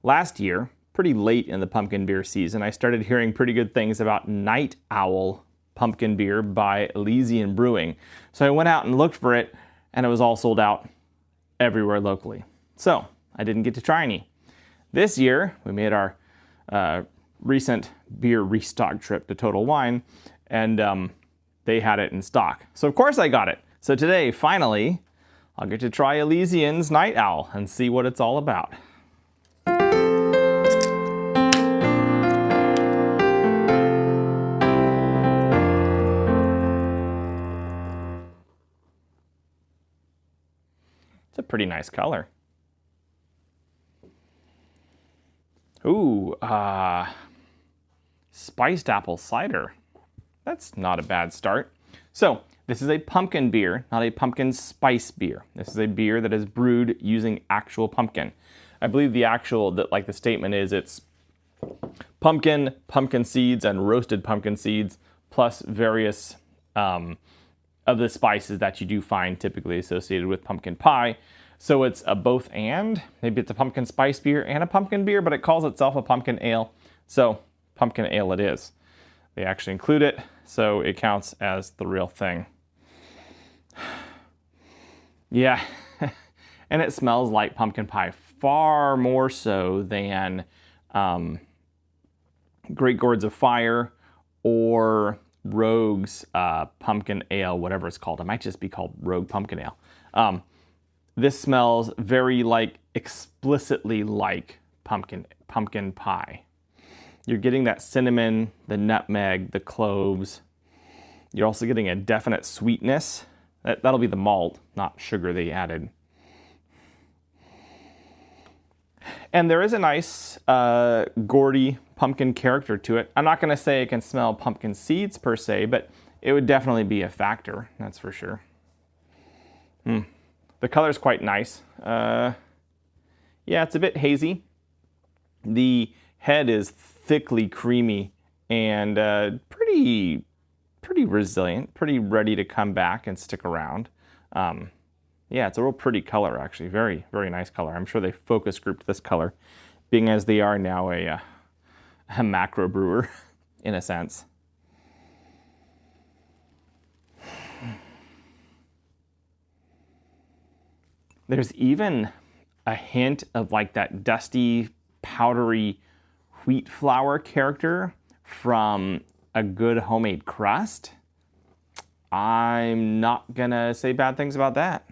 last year, pretty late in the pumpkin beer season, I started hearing pretty good things about Night Owl pumpkin beer by Elysian Brewing. So I went out and looked for it, and it was all sold out everywhere locally. So I didn't get to try any. This year, we made our recent beer restock trip to Total Wine, and they had it in stock. So of course I got it. So today, finally, I'll get to try Elysian's Night Owl and see what it's all about. It's a pretty nice color. Ooh, spiced apple cider. That's not a bad start. So, this is a pumpkin beer, not a pumpkin spice beer. This is a beer that is brewed using actual pumpkin. I believe the statement is it's pumpkin, pumpkin seeds, and roasted pumpkin seeds, plus various of the spices that you do find typically associated with pumpkin pie. So it's a both and. Maybe it's a pumpkin spice beer and a pumpkin beer, but it calls itself a pumpkin ale. So pumpkin ale it is. They actually include it, so it counts as the real thing. Yeah, and it smells like pumpkin pie, far more so than Great Gourds of Fire or Rogue's pumpkin ale, whatever it's called. It might just be called Rogue Pumpkin Ale. This smells very explicitly like pumpkin pie. You're getting that cinnamon, the nutmeg, the cloves. You're also getting a definite sweetness. That'll be the malt, not sugar they added. And there is a nice gourdy pumpkin character to it. I'm not going to say it can smell pumpkin seeds per se, but it would definitely be a factor, that's for sure. The color's quite nice. Yeah, it's a bit hazy. The head is thickly creamy and pretty resilient, pretty ready to come back and stick around. Yeah, it's a real pretty color, actually. Very, very nice color. I'm sure they focus grouped this color, being as they are now a macro brewer, in a sense. There's even a hint of that dusty, powdery wheat flour character from a good homemade crust. I'm not gonna say bad things about that.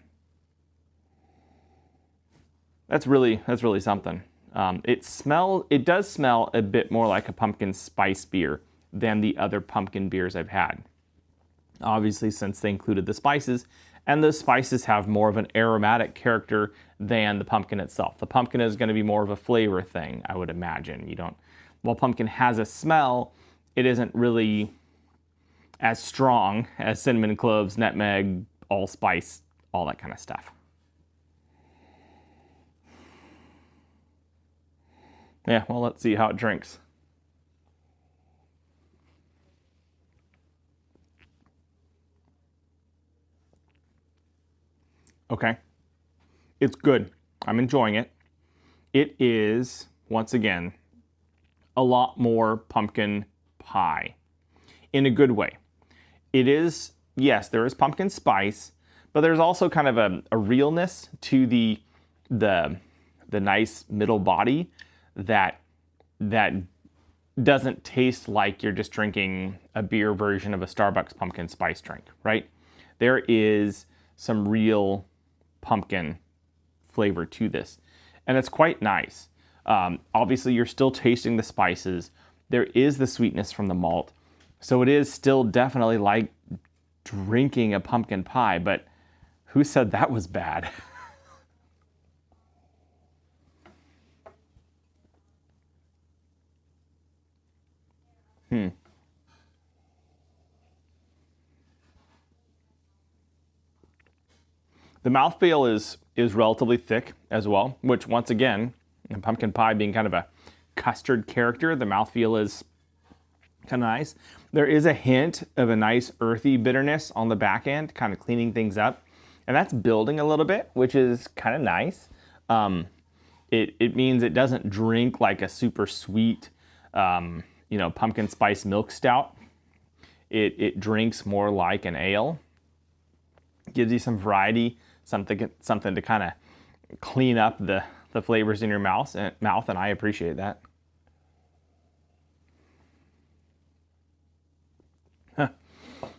That's really something. It does smell a bit more like a pumpkin spice beer than the other pumpkin beers I've had. Obviously, since they included the spices, and those spices have more of an aromatic character than the pumpkin itself. The pumpkin is going to be more of a flavor thing, I would imagine. While pumpkin has a smell, it isn't really as strong as cinnamon, cloves, nutmeg, allspice, all that kind of stuff. Yeah, well, let's see how it drinks. Okay, it's good. I'm enjoying it. It is, once again, a lot more pumpkin pie in a good way. It is, yes, there is pumpkin spice, but there's also kind of a realness to the nice middle body that doesn't taste like you're just drinking a beer version of a Starbucks pumpkin spice drink, right? There is some real pumpkin flavor to this, and it's quite nice. Obviously, you're still tasting the spices. There is the sweetness from the malt, so it is still definitely like drinking a pumpkin pie, but who said that was bad? The mouthfeel is relatively thick as well, which once again, pumpkin pie being kind of a custard character, the mouthfeel is kind of nice. There is a hint of a nice earthy bitterness on the back end, kind of cleaning things up. And that's building a little bit, which is kind of nice. It means it doesn't drink like a super sweet, pumpkin spice milk stout. It drinks more like an ale. Gives you some variety, something to kind of clean up the flavors in your mouth, and I appreciate that.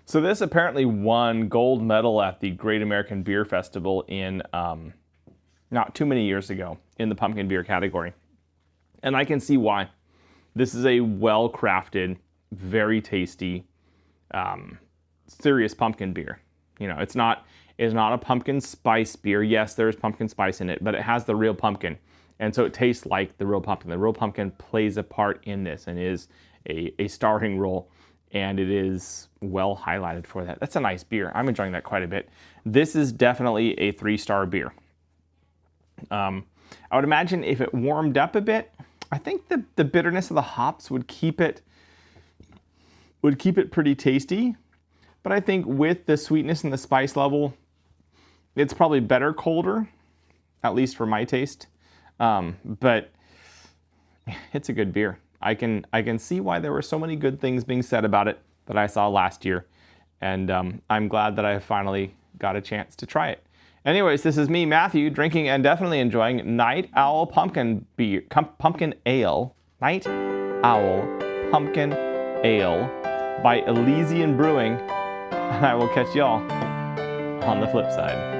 So this apparently won gold medal at the Great American Beer Festival in not too many years ago in the pumpkin beer category. And I can see why. This is a well-crafted, very tasty, serious pumpkin beer. It's not a pumpkin spice beer. Yes, there's pumpkin spice in it, but it has the real pumpkin. And so it tastes like the real pumpkin. The real pumpkin plays a part in this and is a starring role. And it is well highlighted for that. That's a nice beer. I'm enjoying that quite a bit. This is definitely a 3-star beer. I would imagine if it warmed up a bit, I think the bitterness of the hops would keep it pretty tasty. But I think with the sweetness and the spice level, it's probably better colder, at least for my taste. But it's a good beer. I can see why there were so many good things being said about it that I saw last year. And I'm glad that I finally got a chance to try it. Anyways, this is me, Matthew, drinking and definitely enjoying Night Owl Pumpkin Ale. Night Owl Pumpkin Ale by Elysian Brewing. And I will catch y'all on the flip side.